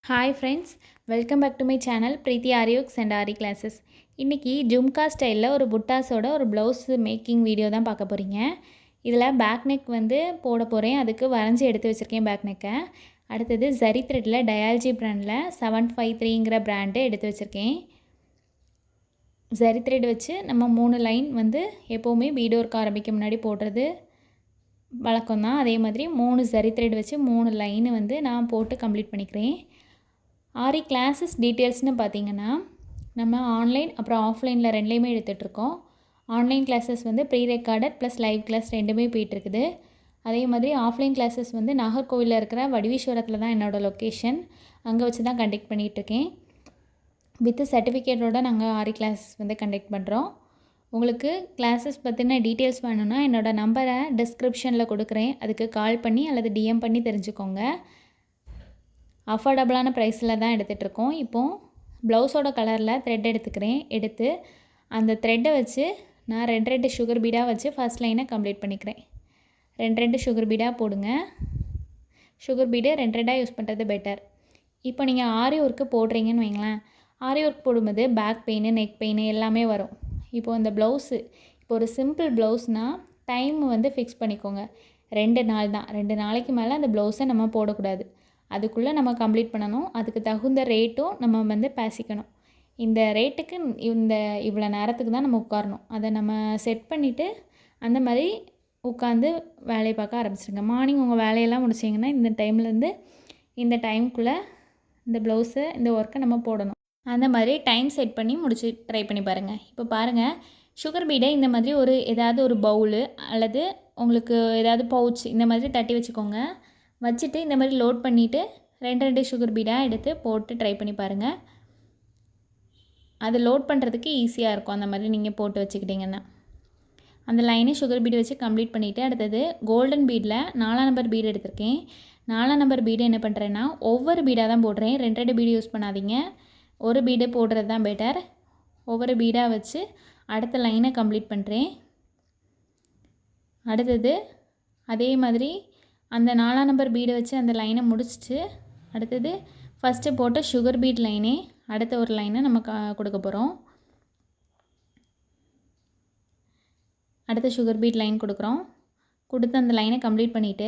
Hi friends, welcome back to my channel Preethi ஆரியோக்ஸ் and Aari classes. இன்றைக்கி ஜும்கா ஸ்டைலில் ஒரு புட்டாஸோட ஒரு ப்ளவுஸ் மேக்கிங் வீடியோ தான் பார்க்க போகிறீங்க. இதில் பேக் நெக் வந்து போட போகிறேன். அதுக்கு வரைஞ்சி எடுத்து வச்சுருக்கேன் பேக் நெக்கை. அடுத்தது ஜரி த்ரெட்டில் டயால்ஜி பிராண்டில் 753ங்கிற பிராண்டு எடுத்து வச்சுருக்கேன். ஜரி த்ரெட் வச்சு நம்ம 3 லைன் வந்து எப்போவுமே பீட் ஒர்க் ஆரம்பிக்க முன்னாடி போடுறது வழக்கம்தான். அதே மாதிரி 3 ஜரி த்ரெட் வச்சு 3 லைனு வந்து நான் போட்டு கம்ப்ளீட் பண்ணிக்கிறேன். ஆரி கிளாஸஸ் டீட்டெயில்ஸ்னு பார்த்தீங்கன்னா, நம்ம ஆன்லைன் அப்புறம் ஆஃப்லைனில் ரெண்டுலேயுமே எடுத்துகிட்ருக்கோம். ஆன்லைன் கிளாஸஸ் வந்து pre recorded plus live class ரெண்டுமே போயிட்டுருக்குது. அதே மாதிரி ஆஃப்லைன் கிளாஸஸ் வந்து நாகர்கோவிலில் இருக்கிற வடிவீஸ்வரத்தில் தான் என்னோடய லொக்கேஷன். அங்கே வச்சு தான் கண்டக்ட் பண்ணிகிட்ருக்கேன். வித் சர்டிஃபிகேட்டோடு நாங்கள் ஆரி கிளாஸ் வந்து கண்டக்ட் பண்ணுறோம். உங்களுக்கு கிளாஸஸ் பற்றின டீட்டெயில்ஸ் வேணும்னா என்னோடய நம்பரை டிஸ்கிரிப்ஷனில் கொடுக்குறேன். அதுக்கு கால் பண்ணி அல்லது டிஎம் பண்ணி தெரிஞ்சுக்கோங்க. அஃபோர்டபுளான ப்ரைஸில் தான் எடுத்துகிட்ருக்கோம். இப்போது ப்ளவுஸோட கலரில் த்ரெட் எடுத்து அந்த த்ரெட்டை வச்சு நான் 2 சுகர் பீடாக வச்சு ஃபர்ஸ்ட் லைனை கம்ப்ளீட் பண்ணிக்கிறேன். 2 சுகர் பீடாக போடுங்க. சுகர் பீடு 2 யூஸ் பண்ணுறது பெட்டர். இப்போ நீங்கள் ஆரி ஒர்க்கு போடுறீங்கன்னு வைங்களேன். ஆரி ஒர்க் போடும்போது பேக் பெயின், நெக் பெயின் எல்லாமே வரும். இப்போது இந்த ப்ளவுஸு இப்போ ஒரு சிம்பிள் ப்ளவுஸ்னால் டைம் வந்து ஃபிக்ஸ் பண்ணிக்கோங்க. 2 நாள் தான். 2 நாளைக்கு மேலே அந்த ப்ளவுஸை நம்ம போடக்கூடாது. அதுக்குள்ளே நம்ம கம்ப்ளீட் பண்ணணும். அதுக்கு தகுந்த ரேட்டும் நம்ம வந்து பேசிக்கணும். இந்த ரேட்டுக்கு இவ்வளோ நேரத்துக்கு தான் நம்ம உட்காரணும். அதை நம்ம செட் பண்ணிவிட்டு அந்த மாதிரி உட்காந்து வேலையை பார்க்க ஆரம்பிச்சிடுங்க. மார்னிங் உங்கள் வேலையெல்லாம் முடிச்சிங்கன்னா இந்த டைம்லேருந்து இந்த டைமுக்குள்ளே இந்த ப்ளவுஸை இந்த ஒர்க்கை நம்ம போடணும். அந்த மாதிரி டைம் செட் பண்ணி முடிச்சு ட்ரை பண்ணி பாருங்கள். இப்போ பாருங்கள், சுகர் பீடை இந்த மாதிரி ஏதாவது ஒரு பவுலு அல்லது உங்களுக்கு ஏதாவது பவுச் இந்த மாதிரி தட்டி வச்சுக்கோங்க. வச்சுட்டு இந்த மாதிரி லோட் பண்ணிவிட்டு 2 சுகர் பீடாக எடுத்து போட்டு ட்ரை பண்ணி பாருங்கள். அது லோட் பண்ணுறதுக்கு ஈஸியாக இருக்கும். அந்த மாதிரி நீங்கள் போட்டு வச்சுக்கிட்டிங்கன்னா அந்த லைனை சுகர் பீடு வச்சு கம்ப்ளீட் பண்ணிவிட்டு அடுத்தது கோல்டன் பீடில் 4 நம்பர் பீடு எடுத்திருக்கேன். 4 நம்பர் பீடு என்ன பண்ணுறேன்னா ஒவ்வொரு பீடாக தான் போடுறேன். 2 பீடு யூஸ் பண்ணாதீங்க. ஒரு பீடு போடுறது தான் பெட்டர். ஒவ்வொரு பீடாக வச்சு அடுத்த லைனை கம்ப்ளீட் பண்ணுறேன். அடுத்தது அதே மாதிரி அந்த 4 நம்பர் பீடை வச்சு அந்த லைனை முடிச்சுட்டு அடுத்தது ஃபஸ்ட்டு போட்ட சுகர் பீட் லைனே அடுத்த ஒரு லைனை நம்ம கொடுக்க போகிறோம். அடுத்த சுகர் பீட் லைன் கொடுக்குறோம். கொடுத்து அந்த லைனை கம்ப்ளீட் பண்ணிவிட்டு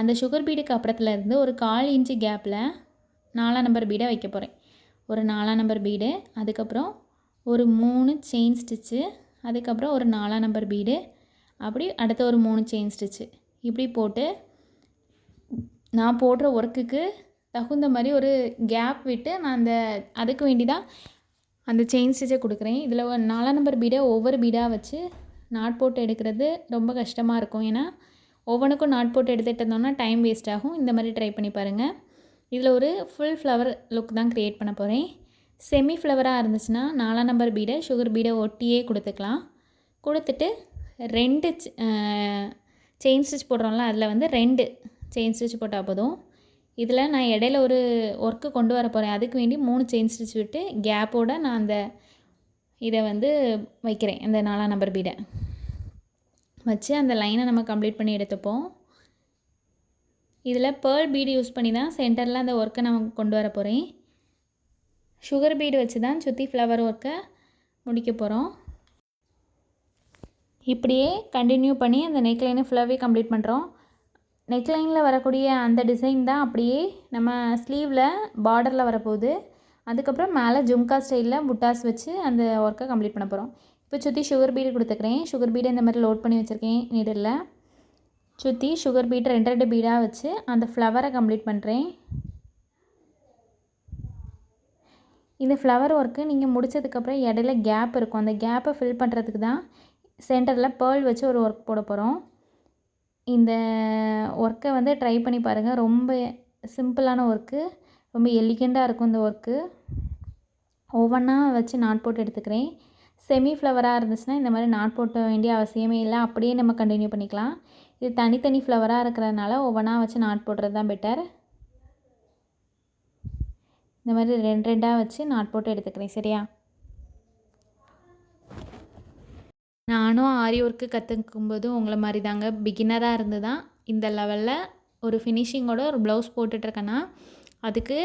அந்த சுகர் பீடுக்கு அப்புறத்துல இருந்து ஒரு 1/4 இன்ச்சு கேப்பில் 4 நம்பர் பீடை வைக்க போகிறேன். ஒரு 4 நம்பர் பீடு, அதுக்கப்புறம் ஒரு 3 செயின் ஸ்டிச்சு, அதுக்கப்புறம் ஒரு 4 நம்பர் பீடு, அப்படி அடுத்த ஒரு 3 செயின் ஸ்டிச்சு, இப்படி போட்டு நான் போடுற ஒர்க்குக்கு தகுந்த மாதிரி ஒரு கேப் விட்டு நான் அதுக்கு வேண்டி தான் அந்த செயின் ஸ்டிச்சை கொடுக்குறேன். இதில் 4 நம்பர் பீடை ஒவ்வொரு பீடாக வச்சு நாட் போட்டு எடுக்கிறது ரொம்ப கஷ்டமாக இருக்கும். ஏன்னா ஒவ்வொன்றுக்கும் நாட் போட்டு எடுத்துகிட்டு இருந்தோம்னா டைம் வேஸ்ட் ஆகும். இந்த மாதிரி ட்ரை பண்ணி பாருங்கள். இதில் ஒரு ஃபுல் ஃப்ளவர் லுக் தான் க்ரியேட் பண்ண போகிறேன். செமி ஃப்ளவராக இருந்துச்சுன்னா 4 நம்பர் பீடை சுகர் பீடை ஒட்டியே கொடுத்துக்கலாம். கொடுத்துட்டு 2 செயின் ஸ்டிச் போடுறோம்ல, அதில் வந்து 2 செயின் ஸ்டிச் போட்டால் போதும். இதில் நான் இடையில ஒரு ஒர்க்கு கொண்டு வர போகிறேன். அதுக்கு வேண்டி 3 செயின் ஸ்டிச் விட்டு கேப்போடு நான் இதை வந்து வைக்கிறேன். அந்த 4 நம்பர் பீடை வச்சு அந்த லைனை நம்ம கம்ப்ளீட் பண்ணி எடுத்துப்போம். இதில் பேர்ல் பீடு யூஸ் பண்ணி தான் சென்டரில் அந்த ஒர்க்கை நான் கொண்டு வர போகிறேன். சுகர் பீடு வச்சு தான் சுற்றி ஃப்ளவர் ஒர்க்கை முடிக்க போகிறோம். இப்படியே கண்டினியூ பண்ணி அந்த நெக்லைனை ஃபுல்லாகவே கம்ப்ளீட் பண்ணுறோம். நெக்லைனில் வரக்கூடிய அந்த டிசைன் தான் அப்படியே நம்ம ஸ்லீவில் பார்டரில் வரப்போகுது. அதுக்கப்புறம் மேலே ஜும்கா ஸ்டைலில் புட்டாஸ் வச்சு அந்த ஒர்க்கை கம்ப்ளீட் பண்ண போகிறோம். இப்போ சுற்றி சுகர் பீடு கொடுத்துக்கிறேன். சுகர் பீடை இந்த மாதிரி லோட் பண்ணி வச்சுருக்கேன் நீடில். சுற்றி சுகர் பீடு 2 பீடாக வச்சு அந்த ஃப்ளவரை கம்ப்ளீட் பண்ணுறேன். இந்த ஃப்ளவர் ஒர்க்கு நீங்கள் முடித்ததுக்கப்புறம் இடையில கேப் இருக்கும். அந்த கேப்பை ஃபில் பண்ணுறதுக்கு தான் சென்டரில் பேர்ல் வச்சு ஒரு ஒர்க் போட போகிறோம். இந்த ஒர்க்கை வந்து ட்ரை பண்ணி பாருங்கள். ரொம்ப சிம்பிளான ஒர்க்கு, ரொம்ப எலிகெண்ட்டாக இருக்கும் இந்த ஒர்க்கு. ஒவ்வொன்றா வச்சு நாட் போட்டு எடுத்துக்கிறேன். செமி ஃப்ளவராக இருந்துச்சுன்னா இந்த மாதிரி நாட் போட்ட வேண்டிய அவசியமே இல்லை. அப்படியே நம்ம கண்டினியூ பண்ணிக்கலாம். இது தனித்தனி ஃப்ளவராக இருக்கிறதுனால ஒவ்வொன்றா வச்சு நாட் போடுறது தான் பெட்டர். இந்த மாதிரி 2 வச்சு நாட் போட்டு எடுத்துக்கிறேன். சரியா? நானும் ஆரி ஒர்க்கு கற்றுக்கும்போது உங்களை மாதிரி தாங்க பிகினராக இருந்து தான் இந்த லெவலில் ஒரு ஃபினிஷிங்கோட ஒரு ப்ளவுஸ் போட்டுட்ருக்கேன்னா அதுக்கு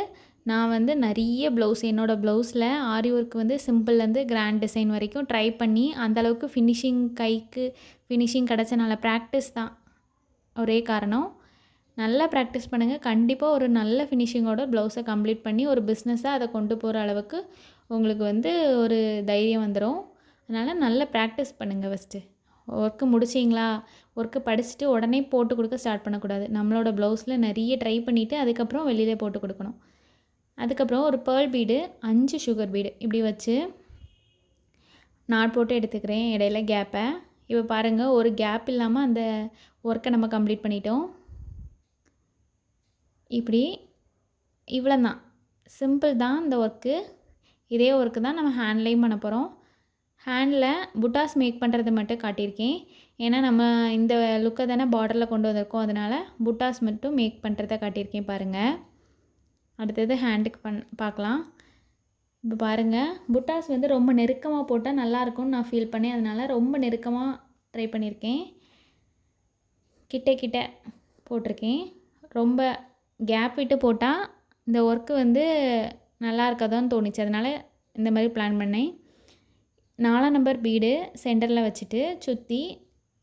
நான் வந்து நிறைய ப்ளவுஸ் என்னோடய ப்ளவுஸில் ஆரி ஒர்க் வந்து சிம்பிள்லேருந்து கிராண்ட் டிசைன் வரைக்கும் ட்ரை பண்ணி அந்தளவுக்கு ஃபினிஷிங் கைக்கு ஃபினிஷிங் கிடச்சனால ப்ராக்டிஸ் தான் ஒரே காரணம். நல்லா ப்ராக்டிஸ் பண்ணுங்கள். கண்டிப்பாக ஒரு நல்ல ஃபினிஷிங்கோட ப்ளவுஸை கம்ப்ளீட் பண்ணி ஒரு பிஸ்னஸாக அதை கொண்டு போகிற அளவுக்கு உங்களுக்கு வந்து ஒரு தைரியம் வந்துடும். அதனால் நல்லா ப்ராக்டிஸ் பண்ணுங்கள். ஃபஸ்ட்டு ஒர்க்கு முடிச்சிங்களா, ஒர்க்கு படிச்சுட்டு உடனே போட்டு கொடுக்க ஸ்டார்ட் பண்ணக்கூடாது. நம்மளோட ப்ளவுஸில் நிறைய ட்ரை பண்ணிவிட்டு அதுக்கப்புறம் வெளியில் போட்டு கொடுக்கணும். அதுக்கப்புறம் ஒரு பேர்ல் பீடு 5 சுகர் பீடு இப்படி வச்சு நாட் போட்டு எடுத்துக்கிறேன் இடையில கேப்பை. இப்போ பாருங்கள், ஒரு கேப் இல்லாமல் அந்த ஒர்க்கை நம்ம கம்ப்ளீட் பண்ணிட்டோம். இப்படி இவ்வளோ தான், சிம்பிள் தான் இந்த ஒர்க்கு. இதே ஒர்க்கு தான் நம்ம ஹேண்ட்லேயும் பண்ண போகிறோம். ஹேண்டில் புட்டாஸ் மேக் பண்ணுறது மட்டும் காட்டியிருக்கேன். ஏன்னா நம்ம இந்த லுக்கை தானே பார்டரில் கொண்டு வந்திருக்கோம், அதனால் புட்டாஸ் மட்டும் மேக் பண்ணுறத காட்டியிருக்கேன் பாருங்கள். அடுத்தது ஹேண்டுக்கு பார்க்கலாம். இப்போ பாருங்கள், புட்டாஸ் வந்து ரொம்ப நெருக்கமாக போட்டால் நல்லாயிருக்கும்னு நான் ஃபீல் பண்ணேன். அதனால் ரொம்ப நெருக்கமாக ட்ரை பண்ணியிருக்கேன். கிட்ட போட்டிருக்கேன். ரொம்ப கேப் விட்டு போட்டால் இந்த ஒர்க்கு வந்து நல்லா இருக்காதான்னு தோணுச்சு. அதனால் இந்த மாதிரி பிளான் பண்ணேன். 4 நம்பர் பீடு சென்டரில் வச்சுட்டு சுற்றி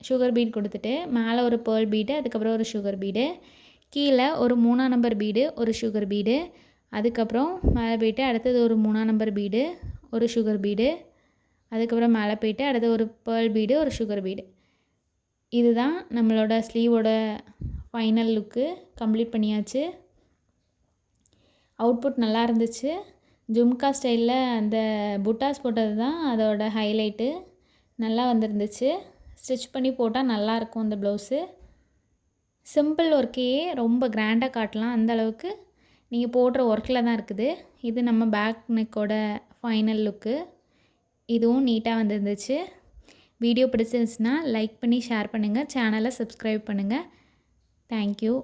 சுகர் பீட் கொடுத்துட்டு மேலே ஒரு பேர்ல் பீடு, அதுக்கப்புறம் ஒரு சுகர் பீடு, கீழே ஒரு 3 நம்பர் பீடு, ஒரு சுகர் பீடு, அதுக்கப்புறம் மேலே போய்ட்டு அடுத்தது ஒரு 3 நம்பர் பீடு, ஒரு சுகர் பீடு, அதுக்கப்புறம் மேலே போய்ட்டு அடுத்து ஒரு பேர்ல் பீடு, ஒரு சுகர் பீடு. இதுதான் நம்மளோட ஸ்லீவோட ஃபைனல் லுக்கு. கம்ப்ளீட் பண்ணியாச்சு. அவுட்புட் நல்லா இருந்துச்சு. ஜும்கா ஸ்டைலில் அந்த புட்டாஸ் போட்டது தான் அதோட ஹைலைட்டு. நல்லா வந்துருந்துச்சு. ஸ்டிச் பண்ணி போட்டால் நல்லாயிருக்கும் இந்த ப்ளவுஸு. சிம்பிள் ஒர்க்கையே ரொம்ப கிராண்டாக காட்டலாம், அந்தளவுக்கு நீங்கள் போடுற ஒர்க்கில் தான் இருக்குது. இது நம்ம பேக் நெக்கோட ஃபைனல் லுக்கு. இதுவும் நீட்டாக வந்துருந்துச்சு. வீடியோ பிடிச்சிருந்துச்சுன்னா லைக் பண்ணி ஷேர் பண்ணுங்கள். சேனலை சப்ஸ்கிரைப் பண்ணுங்கள். தேங்க்யூ.